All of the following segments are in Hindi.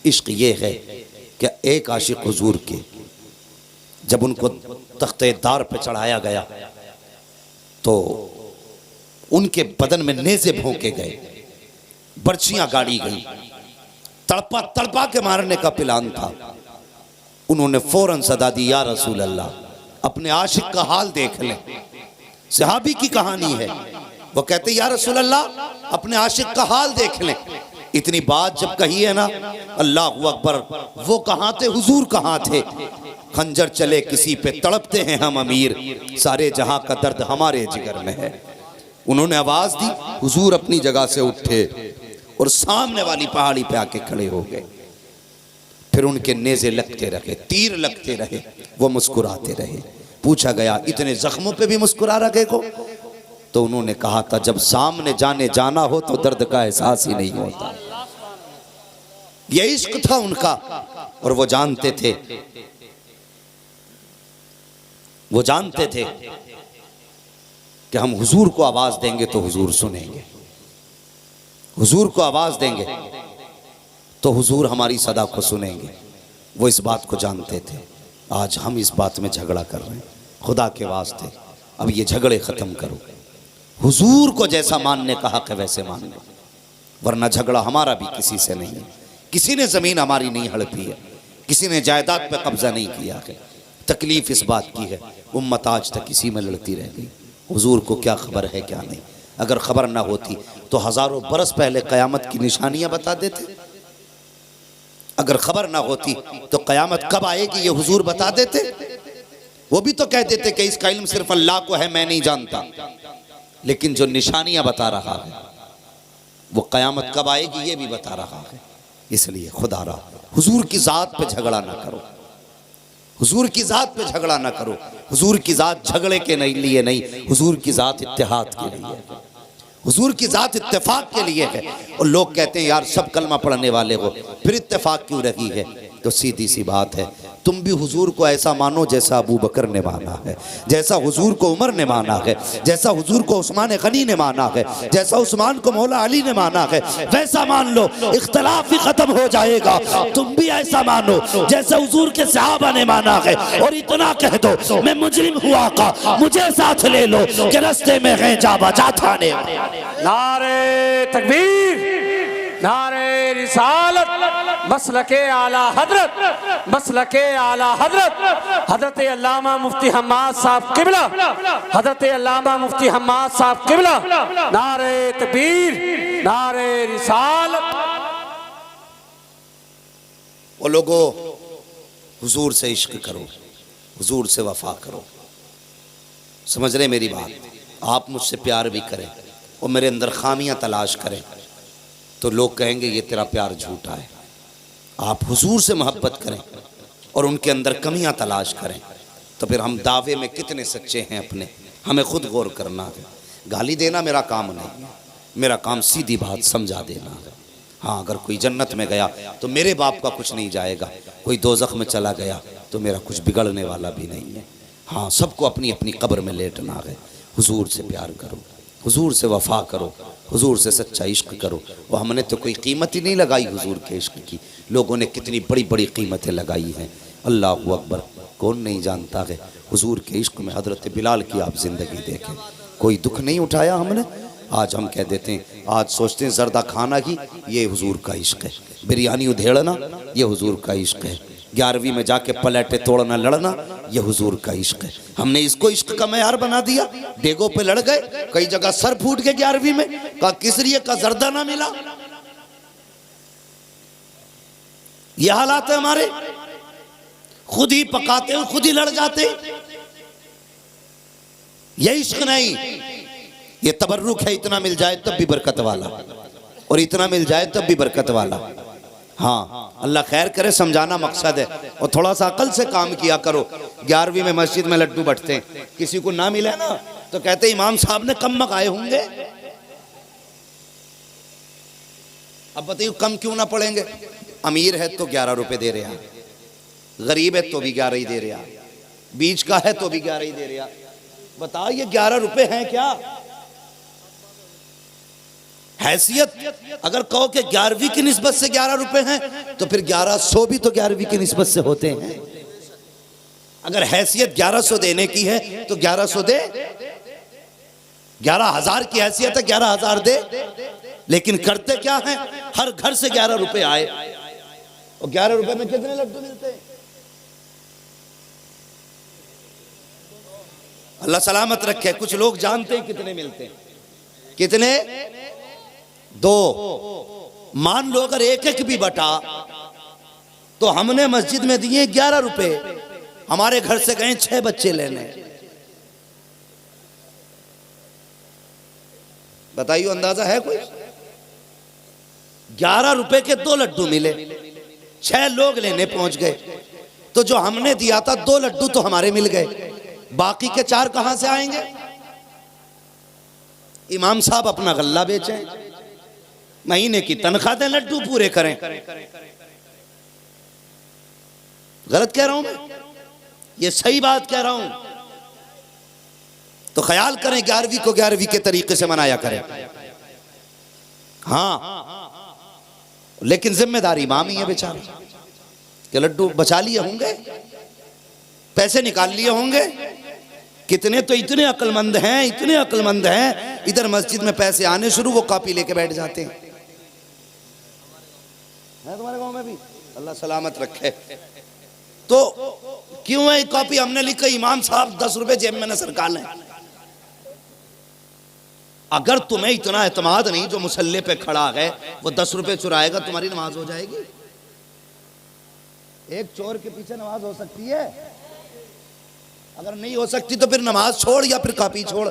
इश्क ये है कि एक आशिक हुजूर के जब उनको तख्ते दार पे चढ़ाया गया तो उनके बदन में नेज़े भोंके गए, बर्छियां गाड़ी गई, तड़पा तड़पा के मारने का प्लान था। उन्होंने फौरन सदा दी, या रसूल अल्लाह, अपने आशिक का हाल देख लें। सहाबी की कहानी है, वो कहते या रसूल अल्लाह, अपने आशिक का हाल देख लें। इतनी बात जब कही है ना, अल्लाह अकबर, वो कहाँ थे, हुजूर कहाँ थे? खंजर चले किसी पे तड़पते हैं हम अमीर, सारे जहां का दर्द हमारे जिगर में है। उन्होंने आवाज दी, हुजूर अपनी जगह से उठे और सामने वाली पहाड़ी पे आके खड़े हो गए। फिर उनके नेज़े लगते रहे, तीर लगते रहे, वो मुस्कुराते रहे। पूछा गया, इतने जख्मों पे भी मुस्कुरा रखे को? तो उन्होंने कहा था, जब सामने जाना हो तो दर्द का एहसास ही नहीं होता। ये इश्क था उनका, और वो जानते थे कि हम हुजूर को आवाज देंगे तो हुजूर सुनेंगे, हुजूर को आवाज देंगे तो हुजूर हमारी सदा को सुनेंगे। वो इस बात को जानते थे। आज हम इस बात में झगड़ा कर रहे हैं। खुदा के वास्ते अब ये झगड़े खत्म करो, हुजूर को जैसा मानने का हक है वैसे मान लो, वरना झगड़ा हमारा भी किसी से नहीं है। किसी ने जमीन हमारी नहीं हड़पी है, किसी ने जायदाद पे कब्जा नहीं किया है। तकलीफ इस बात की है, उम्मत आज तक इसी में लड़ती रह गई। हुजूर को क्या खबर है क्या नहीं। अगर खबर ना होती तो हजारों बरस पहले कयामत की निशानियां बता देते। अगर खबर ना होती तो कयामत कब आएगी ये हुजूर बता देते। वो भी तो कह देते कि इसका इल्म सिर्फ अल्लाह को है, मैं नहीं जानता। लेकिन जो निशानियां बता रहा है वो कयामत कब आएगी ये भी बता रहा है। इसलिए खुदा रहा, हुजूर की जात पे झगड़ा ना करो, हुजूर की जात पे झगड़ा ना करो। हुजूर की जात झगड़े के लिए नहीं, हुजूर की जात इत्तेहाद के लिए है, हुजूर की जात इत्तेफाक के लिए है। और लोग कहते हैं यार सब कलमा पढ़ने वाले हो, फिर इत्तेफाक क्यों रही है? तो सीधी सी बात है, तुम भी हुजूर को ऐसा मानो जैसा अबू बकर ने माना है, जैसा हुजूर को उमर ने माना है, जैसा हुजूर को उस्मान गनी ने माना है, जैसा उस्मान को मौला अली ने माना है, वैसा मान लो, इख्तलाफ भी खत्म हो जाएगा। तुम भी ऐसा मानो जैसा हुजूर के सहाबा ने माना है, और इतना कह दो मैं मुजरिम हुआ का, मुझे साथ ले लो कि रास्ते में है जा बजा थाने। नारे तकबीर, नारे रिसालत, मसलके आला हजरत, मसलके आला हजरत, हजरत अल्लामा मुफ्ती हम्माद साहब किबला, हजरत अल्लामा मुफ्ती हम्माद साहब किबला। नारे तकबीर, नारे रिसालत। वो लोगों, हुजूर से इश्क करो, हुजूर से वफा करो। समझ रहे मेरी बात? आप मुझसे प्यार भी करें और मेरे अंदर खामियां तलाश करें तो लोग कहेंगे ये तेरा प्यार झूठा है। आप हुजूर से मोहब्बत करें और उनके अंदर कमियां तलाश करें तो फिर हम दावे में कितने सच्चे हैं अपने, हमें खुद गौर करना है। गाली देना मेरा काम नहीं है, मेरा काम सीधी बात समझा देना है। हाँ, अगर कोई जन्नत में गया तो मेरे बाप का कुछ नहीं जाएगा, कोई दोज़ख में चला गया तो मेरा कुछ बिगड़ने वाला भी नहीं है। हाँ, सबको अपनी अपनी कब्र में लेटना है। हुजूर से प्यार करो, हुजूर से वफा करो, हुजूर से सच्चा इश्क करो। वो हमने तो कोई कीमत ही नहीं लगाई हुजूर के इश्क की, लोगों ने कितनी बड़ी बड़ी कीमतें लगाई हैं। अल्लाह अकबर, कौन नहीं जानता है हुजूर के इश्क में। हज़रत बिलाल की आप ज़िंदगी देखें, कोई दुख नहीं उठाया हमने। आज हम कह देते हैं, आज सोचते हैं जर्दा खाना की, ये हुजूर का इश्क है। बिरयानी उधेड़ना, ये हुजूर का इश्क है। 11वीं में जाके पलेटे तोड़ना लड़ना, ये हुजूर का इश्क है। हमने इसको इश्क का मैयार बना दिया। डेगों पे लड़ गए, कई जगह सर फूट के 11वीं में, कहा किसरिए का जर्दा ना मिला। ये हालात है हमारे, खुद ही पकाते हो, खुद ही लड़ जाते। ये इश्क नहीं, ये तबर्रुक है। इतना मिल जाए तब भी बरकत वाला, और इतना मिल जाए तब भी बरकत वाला। हाँ, अल्लाह खैर करे, समझाना मकसद है। और थोड़ा सा अकल से काम किया करो। 11वीं में मस्जिद में लड्डू बंटते हैं, किसी को ना मिले ना तो कहते इमाम साहब ने कम मगाए होंगे। अब बताइए कम क्यों ना पड़ेंगे? अमीर है तो 11 रुपए दे रहा, गरीब है तो भी 11 ही दे रहा, बीच का है तो भी 11 ही दे रहा। बताओ ये 11 रुपए हैं क्या? हैसियत अगर कहो कि 11वीं की निस्बत से 11 रुपए हैं तो फिर 1100 भी तो 11वीं की निस्बत से होते हैं। अगर हैसियत 1100 देने की है तो 1100 दे, 11,000 की हैसियत है 11,000 दे। लेकिन करते क्या है, हर घर से 11 रुपए आए और 11 रुपए में कितने लड्डू मिलते हैं? अल्लाह सलामत रखे। कुछ लोग जानते हैं कितने मिलते हैं, कितने? 2। मान लो अगर एक एक भी बटा तो हमने मस्जिद में दिए 11 रुपए, हमारे घर से गए 6 बच्चे लेने। बताइए अंदाजा है कोई? 11 रुपए के 2 लड्डू मिले, 6 लोग लेने पहुंच गए, तो जो हमने दिया था 2 लड्डू तो हमारे मिल गए, बाकी के 4 कहां से आएंगे? इमाम साहब अपना गल्ला बेचें, महीने की तनख्वाह दें, लड्डू पूरे करें। गलत कह रहा हूं मैं? ये सही बात कह रहा हूं। तो ख्याल करें 11वीं को 11वीं के तरीके से मनाया करें। हाँ, लेकिन जिम्मेदारी इमाम ही है बेचारा कि लड्डू बचा लिए होंगे, पैसे निकाल लिए होंगे। कितने तो इतने अक्लमंद हैं, इतने अक्लमंद हैं, इधर मस्जिद में पैसे आने शुरू, वो कॉपी लेके बैठ जाते हैं। है तुम्हारे गांव में भी? अल्लाह सलामत रखे। तो क्यों है कॉपी? हमने लिखा इमाम साहब 10 रुपए जेब में न सरकार लें। अगर तुम्हें इतना एतमाद नहीं, जो मुसल्ले पे खड़ा है वो 10 रुपए चुराएगा, तुम्हारी नमाज हो जाएगी? एक चोर के पीछे नमाज हो सकती है? अगर नहीं हो सकती तो फिर नमाज छोड़ या फिर कॉपी छोड़।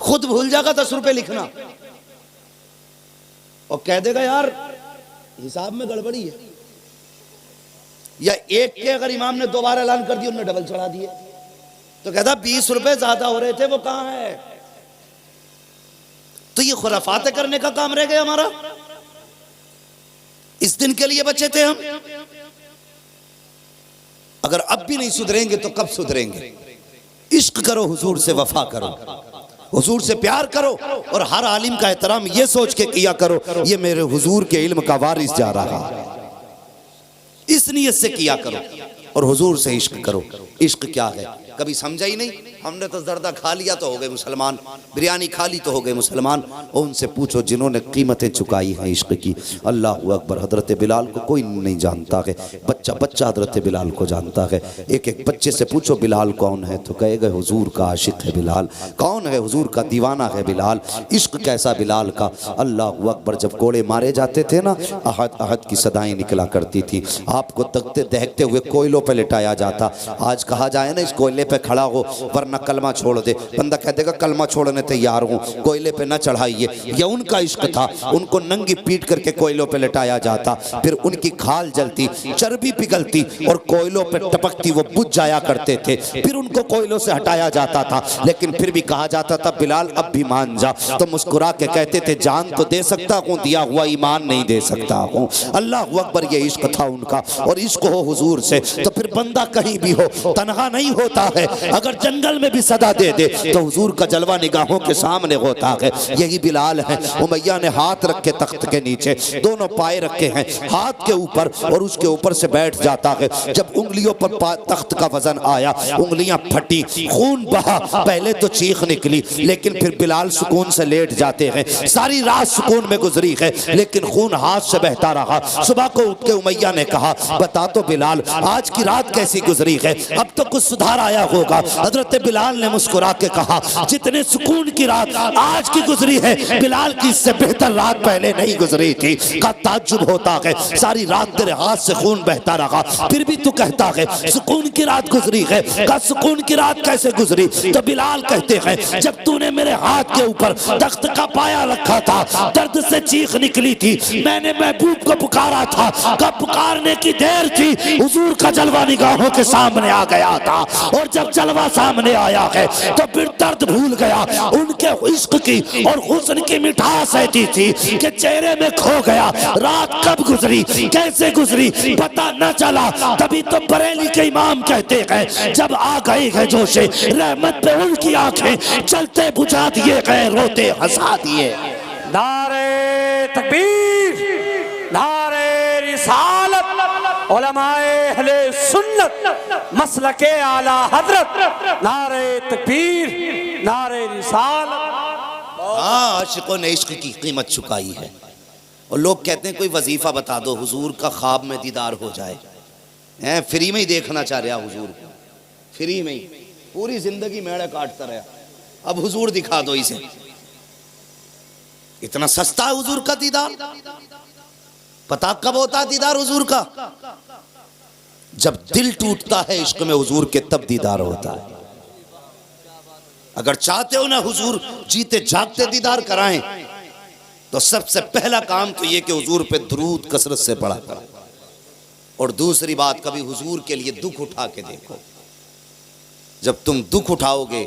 खुद भूल जाएगा 10 रुपए लिखना और कह देगा यार हिसाब में गड़बड़ी है। या एक के अगर इमाम ने 2 बार ऐलान कर दिया, उन्होंने डबल चढ़ा दिए, तो कहता 20 रुपए ज्यादा हो रहे थे, वो कहां है? तो ये खुराफाते करने का काम रह गया हमारा। इस दिन के लिए बचे थे हम। अगर अब भी नहीं सुधरेंगे तो कब सुधरेंगे? इश्क करो, हुजूर से वफा करो, हुजूर से प्यार करो और हर आलिम का एहतराम ये सोच के किया करो ये मेरे हुजूर के इल्म का वारिस जा रहा है। इस नियत से किया करो और हुजूर से इश्क करो। इश्क क्या है कभी समझा ही नहीं। हमने तो जर्दा खा लिया तो हो गए मुसलमान, बिरयानी खा ली तो हो गए मुसलमान। और उनसे पूछो जिन्होंने कीमतें चुकाई हैं इश्क की। अल्लाह अकबर। हजरत बिलाल को कोई नहीं जानता है, बच्चा बच्चा हजरत बिलाल को जानता है। एक एक बच्चे से पूछो बिलाल कौन है, तो कहेगा हुजूर का आशिक है बिलाल। कौन है? हुजूर का दीवाना है बिलाल। इश्क कैसा बिलाल का। अल्लाह अकबर। जब कोड़े मारे जाते थे ना, अहद अहद की सदाएं निकला करती थी। आपको तकते दहकते हुए कोयलों पर लिटाया जाता। आज कहा जाए ना इस कोयले पे खड़ा हो वरना कलमा छोड़ दे, बंदा कह देगा कलमा छोड़ने तैयार हूं, कोयले पे न चढ़ाइए। ये उनका इश्क था। उनको नंगी पीट करके कोयलों पे लिटाया जाता, फिर उनकी खाल जलती, चर्बी पिघलती और कोयलों पे टपकती, वो बुझ जाया करते थे। फिर उनको कोयलों से हटाया जाता था, लेकिन फिर भी कहा जाता था बिलाल अब भी मान जा। तो मुस्कुरा के कहते थे जान तो दे सकता हूँ, दिया हुआ ईमान नहीं दे सकता हूँ। अल्लाह अकबर। ये इश्क था उनका। और इश्क हो हुजूर से तो फिर बंदा कहीं भी हो तन्हा नहीं होता है। अगर जंगल में भी सदा दे दे तो हुजूर का जलवा निगाहों के सामने होता है। यही बिलाल है। उमैया ने हाथ रखे तख्त के नीचे, दोनों पाए रखे हैं हाथ के ऊपर और उसके ऊपर से बैठ जाता है। जब उंगलियों पर तख्त का वजन आया, उंगलियां फटी, खून बहा। पहले तो चीख निकली, लेकिन फिर बिलाल सुकून से लेट जाते हैं। सारी रात सुकून में गुजरी है, लेकिन खून हाथ से बहता रहा। सुबह को उठ के उमैया ने कहा बता तो बिलाल आज की रात कैसी गुजरी है, अब तो कुछ सुधार आया होगा। हजरत बिलाल ने मुस्कुरा के कहा जितने सुकून की रात आज की गुजरी है, बिलाल की इससे बेहतर रात पहले नहीं गुजरी थी। का ताज्जुब होता है, सारी रात तेरे हाथ से खून बहता रहा, फिर भी तू कहता है सुकून की रात गुजरी है। का सुकून की रात कैसे गुजरी? तो बिलाल कहते हैं जब तूने मेरे हाथ के ऊपर तख्त का पाया रखा था, दर्द से चीख निकली थी, मैंने महबूब को पुकारा था। कब पुकारने की देर थी, हुजूर का जलवा निगाहों के सामने आ गया था। और जब जलवा सामने आया है तो फिर दर्द भूल गया। उनके इश्क की और हुस्न की मिठास ऐसी थी कि चेहरे में खो गया। रात कब गुजरी, कैसे गुजरी, पता न चला। तभी तो बरेली के इमाम कहते हैं जब आ गए हैं जोशे रहमत पे उनकी आंखें चलते बुझा दिए गए, रोते हंसा दिए। नारे तकबीर, नारे रिसालत, उलमाए अहले सुन्नत, मसलके आला हजरत, नारे तकबीर, नारे रिसालत। हाँ, आशिकों ने इश्क की कीमत चुकाई है। और लोग कहते हैं कोई वजीफा बता दो हुजूर का ख्वाब में दीदार हो जाए। हैं, फ्री में ही देखना चाह रहा हुजूर को, फ्री में ही पूरी जिंदगी मेड़े काटता रहा, अब हुजूर दिखा दो इसे। इतना सस्ता है हुजूर का दीदार। पता कब होता है दीदार हुजूर का? जब दिल टूटता है इश्क में हुजूर के, तब दीदार होता है। अगर चाहते हो ना हुजूर जीते जागते दीदार कराएं तो सबसे पहला काम तो ये कि हुजूर पे दुरूद कसरत से पढ़ा करो। और दूसरी बात, कभी हुजूर के लिए दुख उठा के देखो। जब तुम दुख उठाओगे,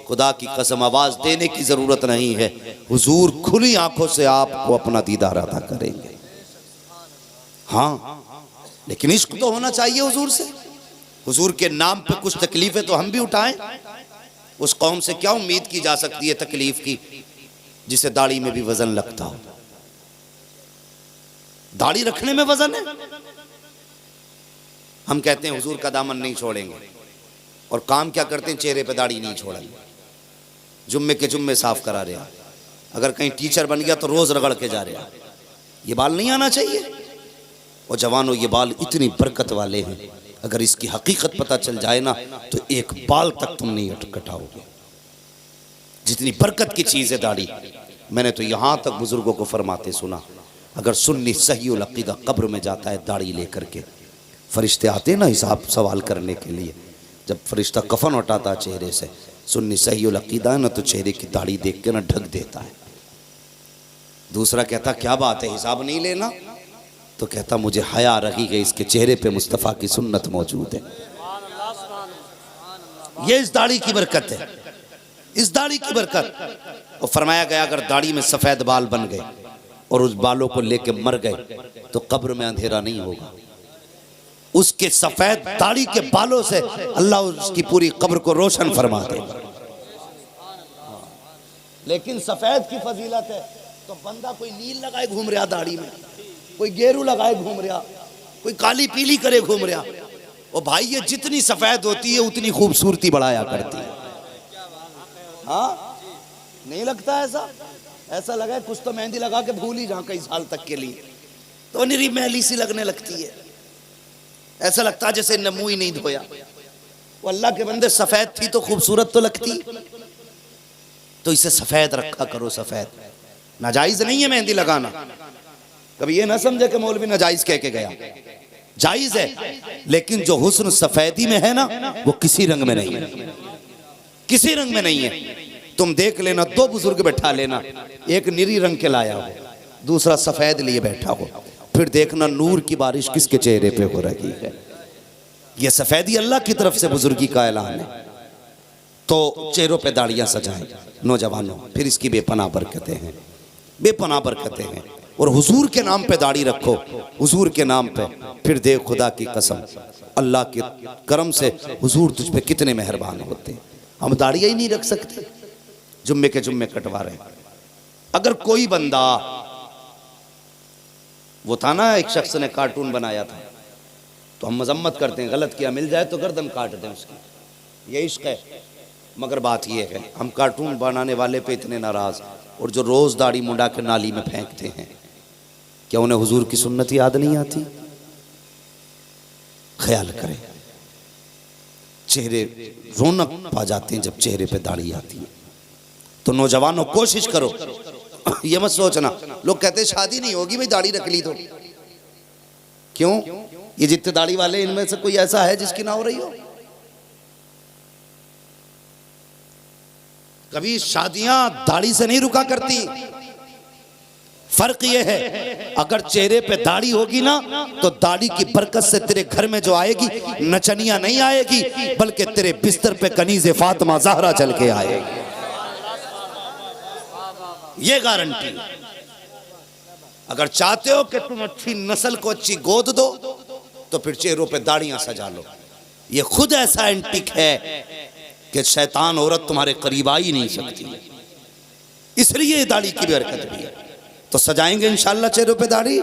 खुदा की कसम आवाज देने की जरूरत नहीं है, हुजूर खुली आंखों से आपको अपना दीदार अता करेंगे। हाँ, लेकिन इश्क तो होना चाहिए हुजूर से। हुजूर के नाम पे कुछ तकलीफें तो हम भी उठाएं। उस कौम से क्या उम्मीद की जा सकती है तकलीफ की जिसे दाढ़ी में भी वजन लगता हो? दाढ़ी रखने में वजन है। हम कहते हैं हुजूर का दामन नहीं छोड़ेंगे, और काम क्या करते हैं? चेहरे पे दाढ़ी नहीं छोड़ेंगे, जुम्मे के जुम्मे साफ करा रहा। अगर कहीं टीचर बन गया तो रोज रगड़ के जा रहा। ये बाल नहीं आना चाहिए। और जवानों, ये बाल इतनी बरकत वाले हैं, अगर इसकी हकीकत पता चल जाए ना तो एक बाल तक तुम नहीं कटाओगे। जितनी बरकत की चीज है दाढ़ी। मैंने तो यहां तक बुजुर्गों को फरमाते सुना, अगर सुन्नी सही अकीदा कब्र में जाता है दाढ़ी लेकर के, फरिश्ते आते हैं ना हिसाब सवाल करने के लिए, जब फरिश्ता कफन उठाता चेहरे से, सुन्नी सही अकीदा है ना तो चेहरे की दाढ़ी देख के ना ढक देता है। दूसरा कहता क्या बात है हिसाब नहीं लेना? तो कहता मुझे हया रही गई, इसके चेहरे पे मुस्तफ़ा की सुन्नत मौजूद है। ये इस दाढ़ी की बरकत है, इस दाढ़ी की बरकत। और फरमाया गया अगर दाढ़ी में सफेद बाल बन गए और उस बालों को लेके मर गए तो कब्र में अंधेरा नहीं होगा। उसके सफेद दाढ़ी के बालों से अल्लाह उसकी पूरी कब्र को रोशन फरमा देगा। लेकिन सफेद की फजीलत है तो बंदा कोई नील लगाए घूम रहा दाढ़ी में, कोई गेरू लगाए घूम रहा, कोई काली पीली करे घूम रहा। और भाई ये जितनी सफेद होती है उतनी खूबसूरती बढ़ाया करती है। हाँ, नहीं लगता ऐसा? ऐसा लगा है कुछ तो मेहंदी लगा के भूल ही जाऊं कई साल तक के लिए, तो निरी मैली सी लगने लगती है। ऐसा लगता है जैसे ने मुंह ही नहीं धोया। वो अल्लाह के बंदे, सफेद थी तो खूबसूरत तो लगती, तो इसे सफेद रखा करो। सफेद नाजायज नहीं है मेहंदी लगाना। कभी ये ना समझे कि मौलवी नाजायज कह के गया, जायज है। लेकिन जो हुस्न सफेदी में है ना वो किसी रंग में नहीं है, किसी रंग में नहीं है। तुम देख लेना, दो बुजुर्ग बैठा लेना, एक नीली रंग के लाया हो, दूसरा सफेद लिए बैठा हो, फिर देखना नूर की बारिश किसके चेहरे पे हो रही है। ये सफेदी अल्लाह की तरफ से बुजुर्गी का ऐलान है। तो चेहरों पे दाढ़ियां सजाएं नौजवानों, फिर इसकी बेपनाह बरकतें हैं, बेपनाह बरकतें हैं। और हुजूर के नाम पे दाढ़ी रखो, हुजूर के नाम पे, फिर देख खुदा की कसम अल्लाह के करम से हुजूर तुझ पे कितने मेहरबान होते हैं। हम दाढ़ियां ही नहीं रख सकते, जुम्मे के जुम्मे कटवा रहे हैं। अगर कोई बंदा, वो था ना एक शख्स ने कार्टून बनाया था, तो हम मजम्मत करते हैं, गलत किया मिल जाए तो गर्दन काट दें उसकी, ये इश्क है। मगर बात ये है हम कार्टून बनाने वाले पे इतने नाराज, और जो रोज दाढ़ी मुंडा के नाली में फेंकते हैं, क्या उन्हें हुजूर की सुन्नत याद नहीं आती? ख्याल करें, चेहरे रौनक पा जाते हैं जब चेहरे पे दाढ़ी आती है। तो नौजवानों कोशिश करो, ये मत सोचना, लोग कहते हैं शादी नहीं होगी भाई दाढ़ी रख ली तो। क्यों? ये जितने दाढ़ी वाले इनमें से कोई ऐसा है जिसकी ना हो रही हो? कभी शादियां दाढ़ी से नहीं रुका करती, फर्क ये है, अगर चेहरे पे दाढ़ी होगी ना तो दाढ़ी की बरकत से तेरे घर में जो आएगी नचनिया नहीं आएगी, बल्कि तेरे बिस्तर पे कनीज़े फातिमा ज़हरा चल के आएगी। ये गारंटी। अगर चाहते हो कि तुम अच्छी नस्ल को अच्छी गोद दो तो फिर चेहरों पे दाढ़ियां सजा लो। ये खुद ऐसा एंटिक है कि शैतान औरत तुम्हारे करीब आ ही नहीं सकती, इसलिए दाढ़ी की बरकत भी है। तो सजाएंगे इंशाल्लाह चेहरों पे दाढ़ी,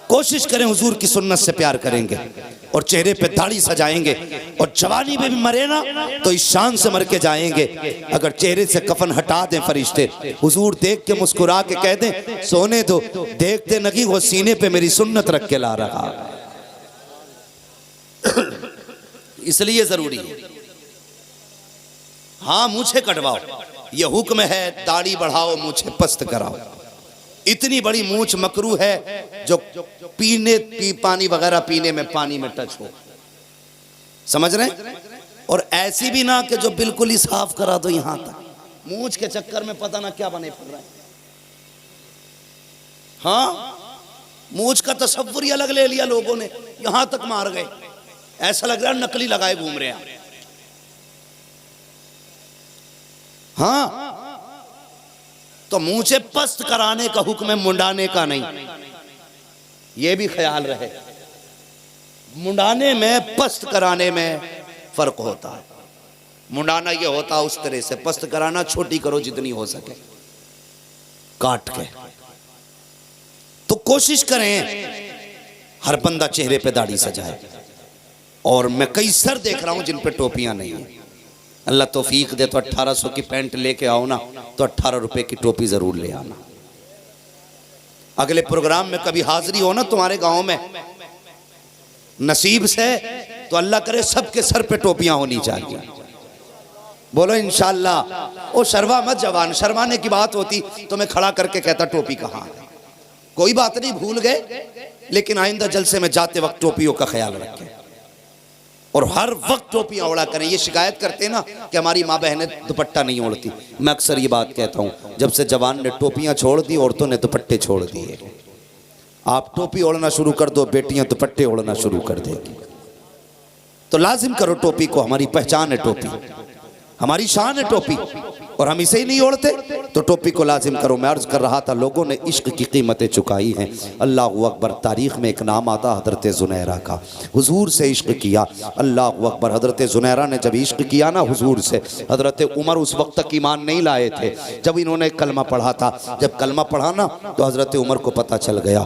कोशिश करें हुजूर की सुन्नत से प्यार करेंगे और चेहरे पे दाढ़ी सजाएंगे। और जवानी में भी मरे ना तो इस शान से मर के जाएंगे। अगर चेहरे से कफन हटा दें फरिश्ते, हुजूर देख के मुस्कुरा के कह दें सोने दो, देखते नहीं वो सीने पे मेरी सुन्नत रख के ला रहा। इसलिए जरूरी है। हाँ, मूछें कटवाओ, ये हुक्म है, दाढ़ी बढ़ाओ, मूछें पस्त कराओ। इतनी बड़ी मूछ मकरू है जो पानी वगैरह पीने में पानी में टच हो, समझ रहे? और ऐसी भी ना कि जो बिल्कुल ही साफ करा दो यहां तक। मूछ के चक्कर में पता ना क्या बने फिर रहे हैं। हाँ, मूछ का तसव्वुर ही अलग ले लिया लोगों ने, यहां तक मार गए, ऐसा लग रहा है नकली लगाए घूम रहे हैं। हाँ, तो मूछे पस्त कराने का हुक्म है, मुंडाने का नहीं। यह भी ख्याल रहे, मुंडाने में पस्त कराने में फर्क होता है। मुंडाना यह होता है उस तरह से, पस्त कराना छोटी करो जितनी हो सके काट के। तो कोशिश करें हर बंदा चेहरे पे दाढ़ी सजाए। और मैं कई सर देख रहा हूं जिन पे टोपियां नहीं है। अल्लाह तौफीक दे तो 1800 की पैंट लेके आओ ना तो 18 रुपए की टोपी जरूर ले आना। अगले प्रोग्राम में कभी हाजिरी हो ना तुम्हारे गांव में, नसीब से तो अल्लाह करे सबके सर पे टोपियां होनी चाहिए। बोलो इंशाअल्लाह। ओ शर्मा मत जवान, शर्माने की बात होती तो मैं खड़ा करके कहता टोपी कहाँ है। कोई बात नहीं, भूल गए, लेकिन आइंदा जलसे में जाते वक्त टोपियों का ख्याल रखें और हर वक्त टोपियां ओढ़ा करें। ये शिकायत करते हैं ना कि हमारी माँ बहनें दुपट्टा नहीं ओढ़ती, मैं अक्सर ये बात कहता हूँ, जब से जवान ने टोपियां छोड़ दी औरतों ने दुपट्टे छोड़ दिए। आप टोपी ओढ़ना शुरू कर दो, बेटियां दुपट्टे ओढ़ना शुरू कर देगी। तो लाजिम करो टोपी को, हमारी पहचान है टोपी, हमारी शान है टोपी, और हम इसे ही नहीं ओढ़ते तो टोपी को लाजिम करो। मैं अर्ज कर रहा था लोगों ने इश्क की कीमतें चुकाई हैं। अल्लाह अकबर। तारीख़ में एक नाम आता हज़रत ज़ुनैरा का, हुजूर से इश्क किया। अल्लाह अकबर। हज़रत ज़ुनैरा ने जब इश्क किया ना हुजूर से, हज़रत उमर उस वक्त तक ईमान नहीं लाए थे जब इन्होंने कलमा पढ़ा था। जब कलमा पढ़ा ना तो हज़रत उमर को पता चल गया।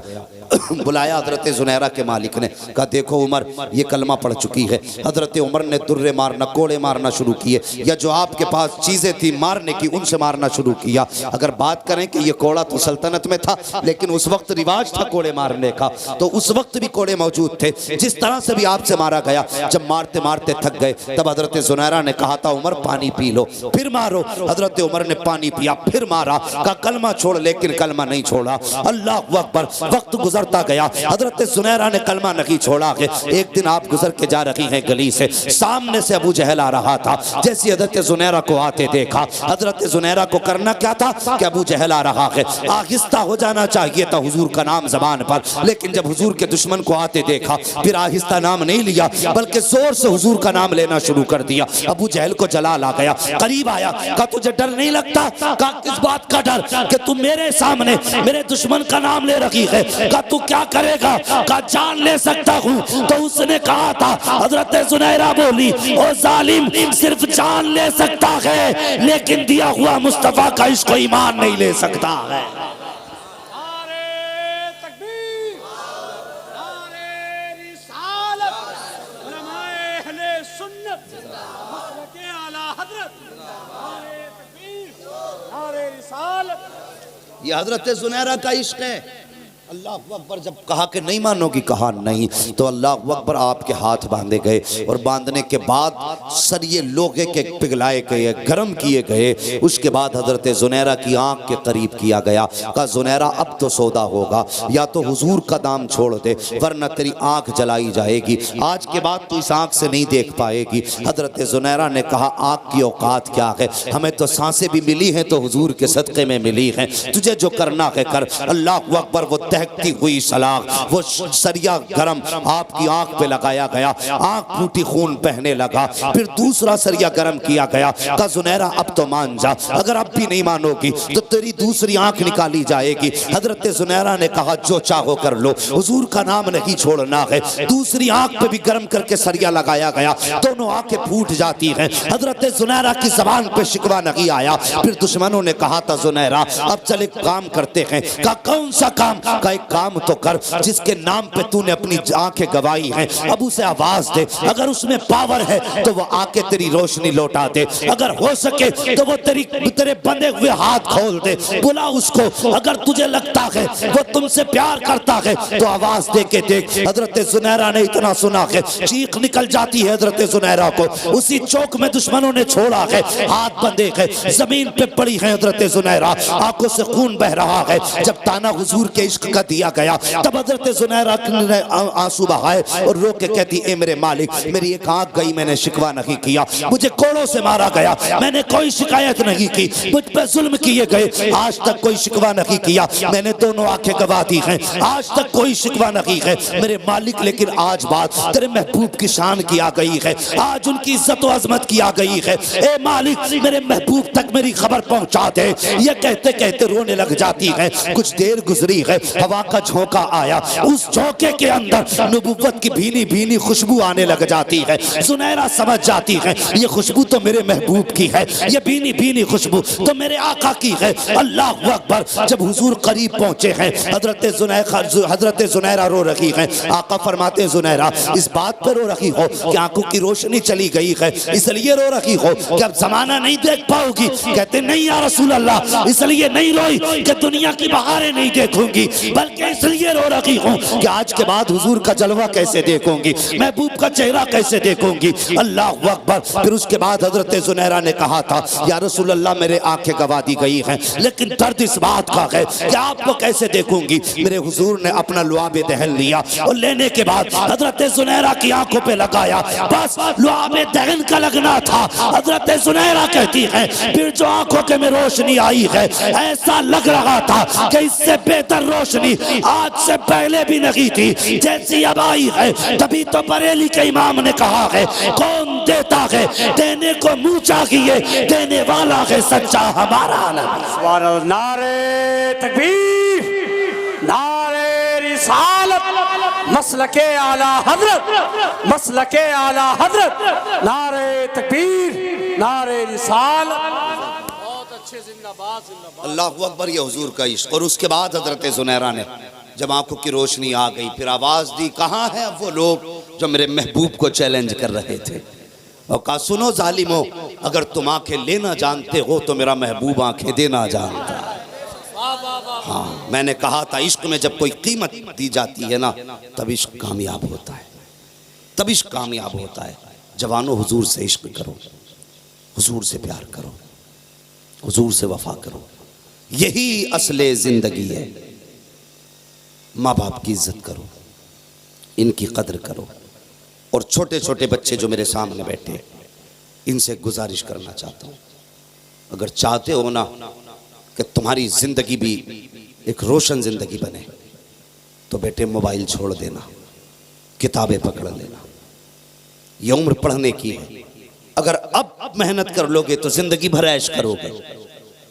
बुलाया हज़रत ज़ुनैरा के मालिक ने, कहा देखो उमर ये कलमा पढ़ चुकी है। हज़रत उमर ने दुर्रे मारना, कोड़े मारना शुरू किए, या जो आपके पास चीज़ें थी मारने की उनसे मारना शुरू किया। अगर बात करें कि ये कोड़ा तो सल्तनत में था, लेकिन उस वक्त रिवाज था कोड़े मारने का, तो उस वक्त भी कोड़े मौजूद थे। जिस तरह से भी आपसे मारा गया, जब मारते मारते थक गए तब हज़रत ज़ुनैरा ने कहा था उमर पानी पी लो, फिर मारो। हज़रत उमर ने पानी पिया, फिर मारा, कहा कलमा छोड़, लेकिन कलमा नहीं छोड़ा। अल्लाह अकबर। वक्त गुजरता गया, हज़रत ज़ुनैरा ने कलमा नहीं छोड़ा। एक दिन आप गुजर के जा रही हैं गली से, सामने से अबू जहल आ रहा था। जैसे हज़रत ज़ुनैरा को आते देखा, हज़रत ज़ुनैरा को करना क्या था कि अबू जहल आ रहा है, आहिस्ता हो जाना चाहिए था हुजूर का नाम ज़बान पर, लेकिन जब हुजूर के दुश्मन को आते देखा फिर आहिस्ता नाम नहीं लिया बल्कि जोर से हुजूर का नाम लेना शुरू कर दिया। अबू जहल को जलाल आ गया, करीब आया, कहा तुझे डर नहीं लगता? कहा किस बात का डर कि तू मेरे सामने मेरे दुश्मन का नाम ले रही है? कहा तू क्या करेगा? कहा जान ले सकता हूँ। तो उसने कहा था, हज़रत ज़ुनैरा बोली, ओ जालिम सिर्फ जान ले सकता है लेकिन दिया हुआ मुस्तफा का इश्क ईमान नहीं ले सकता है। ये हज़रत ज़ुनैरा का इश्क है। अल्लाह अकबर जब कहा कि नहीं मानोगी, कहा नहीं, तो अल्लाह अकबर आपके हाथ बांधे गए और बांधने के बाद सरिये लोहे के पिघलाए गए, गर्म किए गए। उसके बाद हजरत जुनैरा की आंख के करीब किया गया। कहा जुनैरा अब तो सौदा होगा, या तो हुजूर का दाम छोड़ दे वरना तेरी आंख जलाई जाएगी, आज के बाद तू इस आंख से नहीं देख पाएगी। हजरत जुनैरा ने कहा आंख की औकात क्या है, हमें तो सांसें भी मिली हैं तो हुजूर के सदक़े में मिली हैं, तुझे जो करना है कर। अल्लाह अकबर, वो दहकती हुई सलाख, वो सरिया गरम आपकी आंख पे लगाया गया, आंख फूटी, खून बहने लगा। फिर दूसरा सरिया गरम किया गया। कहा जुनैरा अब तो मान जा, अगर अब भी नहीं मानोगी तो तेरी दूसरी आंख निकाली जाएगी। हजरत जुनैरा ने कहा जो चाहो कर लो, हुजूर का नाम नहीं छोड़ना है। दूसरी आंख पे भी गरम करके सरिया लगाया गया, दोनों आंखें फूट जाती हैं। हजरत जुनैरा की जबान पे शिकवा नहीं आया। फिर दुश्मनों ने कहा था जुनैरा अब चल एक काम करते हैं। कहा कौन सा काम? का एक काम तो कर, जिसके नाम पे तूने अपनी आंखें गवाई हैं, अब उसे आवाज दे, अगर उसमें पावर है तो वो आके तेरी रोशनी लौटा दे, अगर हो सके तो वो तेरे बंधे हुए हाथ खोल दे, बुला उसको। अगर तुझे लगता है वो तुमसे प्यार करता है तो आवाज दे के देख। हजरत जुनैरा ने इतना सुना है, चीख निकल जाती है हजरत जुनैरा को। उसी चौक में दुश्मनों ने छोड़ा है, हाथ बंधे है, जमीन पे पड़ी है हजरत जुनैरा, आंखों से खून बह रहा है। जब ताना हुजूर के इश्क का दिया गया तब हजरत जुनैरा ने आंसू बहाए और रो के कहती ए मेरे मालिक, मेरी एक आंख गई, मैंने शिकवा नहीं किया, मुझे कोड़ों से मारा गया, मैंने कोई शिकायत नहीं की, मुझ पे जुल्म किए गए, आज तक कोई शिकवा नहीं किया, मैंने दोनों आंखें गवा दी हैं, आज तक कोई शिकवा नहीं है मेरे मालिक। लेकिन आज बात तेरे महबूब की शान की आ गई है, आज उनकी इज्जत व अजमत की आ गई है। ए मालिक मेरे महबूब तक मेरी खबर पहुंचा दे। ये कहते कहते रोने लग जाती है। कुछ देर गुजरी है, हवा का झोंका आया, उस झोंके के अंदर नबुव्वत की भीनी भीनी खुशबू आने लग जाती है। जुनैरा समझ जाती है ये खुशबू तो मेरे महबूब की है, ये भीनी भीनी खुशबू तो मेरे आका की है। अल्लाह अकबर। जब हुजूर करीब पहुंचे हैं, हजरत जुनैरा रो रही है। आका फरमाते जुनैरा इस बात पर रो रही हो कि आंखों की रोशनी चली गई है, इसलिए रो रही हो कि अब जमाना नहीं देख पाओगी? कहते नहीं या रसूल अल्लाह, इसलिए नहीं रोई कि दुनिया की बहारें नहीं देखूंगी, बल्कि इसलिए रो रही हूँ कि आज के बाद हुजूर का जलवा कैसे देखूंगी, महबूब का चेहरा कैसे देखूंगी। अल्लाह अकबर। फिर उसके बाद हजरत जुनैरा ने कहा था या रसूल अल्लाह मेरे आंखें गवा दी गई हैं, लेकिन दर्द इस बात का है कि आपको कैसे देखूंगी। मेरे हुजूर ने अपना लुआब दहन लिया और लेने के बाद हजरत जुनैरा की आंखों पे लगाया, बस लुआब दहन का लगना था। हजरत जुनैरा कहती है फिर जो आंखों के में रोशनी आई है, ऐसा लग रहा था कि इससे बेहतर रोशनी आज से पहले भी नहीं थी, जैसी अब आई है। तभी तो बरेली के इमाम ने कहा है कौन देता है देने को मुंह चाहिए, देने वाला है सच्चा हमारा नबी। नारे तकबीर, नारे रिसालत, मसलके आला हजरत, मसलके आला हजरत, नारे तकबीर, नारे रिसालत। बहुत अच्छे, जिंदाबाद जिंदाबाद। अल्लाह अकबर। ये हुजूर का इश्क। और उसके बाद हजरत जुनैरा ने जब आंखों की रोशनी आ गई फिर आवाज दी, कहाँ है अब वो लोग जो मेरे महबूब को चैलेंज कर रहे थे? और कहा सुनो जालिमो, अगर तुम आंखें लेना जानते हो तो मेरा महबूब आंखें देना जानता है। हाँ, मैंने कहा था इश्क में जब कोई कीमत दी जाती है ना तब इश्क कामयाब होता है, तब इश्क कामयाब होता है। जवानों हुजूर से इश्क करो, हुजूर से प्यार करो, हुजूर से वफा करो, यही असले जिंदगी है। माँ बाप की इज्जत करो, इनकी कदर करो। और छोटे छोटे बच्चे जो मेरे सामने बैठे, इनसे गुजारिश करना चाहता हूँ, अगर चाहते हो ना कि तुम्हारी जिंदगी भी एक रोशन जिंदगी बने तो बेटे मोबाइल छोड़ देना, किताबें पकड़ लेना। ये उम्र पढ़ने की है। अगर अब मेहनत कर लोगे तो जिंदगी भर ऐश करोगे,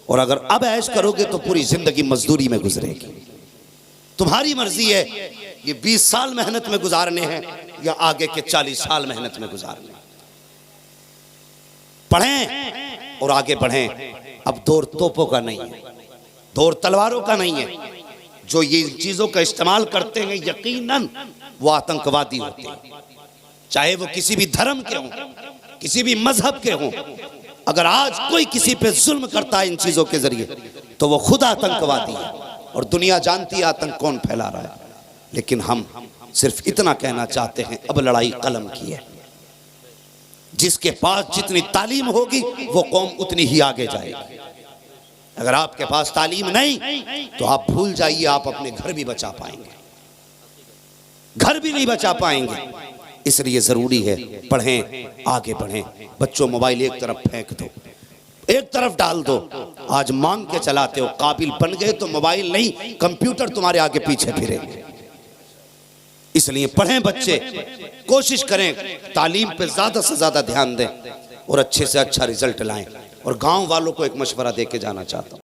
और अगर अब ऐश करोगे तो पूरी जिंदगी मजदूरी में गुजरेगी। तुम्हारी मर्जी है ये 20 साल मेहनत में गुजारने हैं या आगे के 40 साल मेहनत में गुजारने हैं। पढ़ें और आगे बढ़ें। अब दौर तोपों का नहीं है, दौर तलवारों का नहीं है। जो ये चीजों का इस्तेमाल करते हैं यकीनन वो आतंकवादी होते हैं, चाहे वो किसी भी धर्म के हों, किसी भी मजहब के हों। अगर आज कोई किसी पे जुल्म करता है इन चीजों के जरिए तो वो खुद आतंकवादी है। और दुनिया जानती है आतंक कौन फैला रहा है। लेकिन हम सिर्फ इतना कहना चाहते हैं, अब लड़ाई कलम की है। जिसके पास जितनी तालीम होगी वो कौम उतनी ही आगे जाएगी। अगर आपके पास तालीम नहीं तो आप भूल जाइए, आप अपने घर भी बचा पाएंगे, घर भी नहीं बचा पाएंगे। इसलिए जरूरी है पढ़ें, आगे बढ़ें। बच्चों मोबाइल एक तरफ फेंक दो, एक तरफ डाल दो। आज मांग के चलाते हो, काबिल बन गए तो मोबाइल नहीं कंप्यूटर तुम्हारे आगे पीछे फिरेंगे। इसलिए पढ़ें बच्चे, कोशिश करें तालीम पे ज्यादा से ज्यादा ध्यान दें और अच्छे से अच्छा रिजल्ट लाएं। और गांव वालों को एक मशवरा दे के जाना चाहता हूं।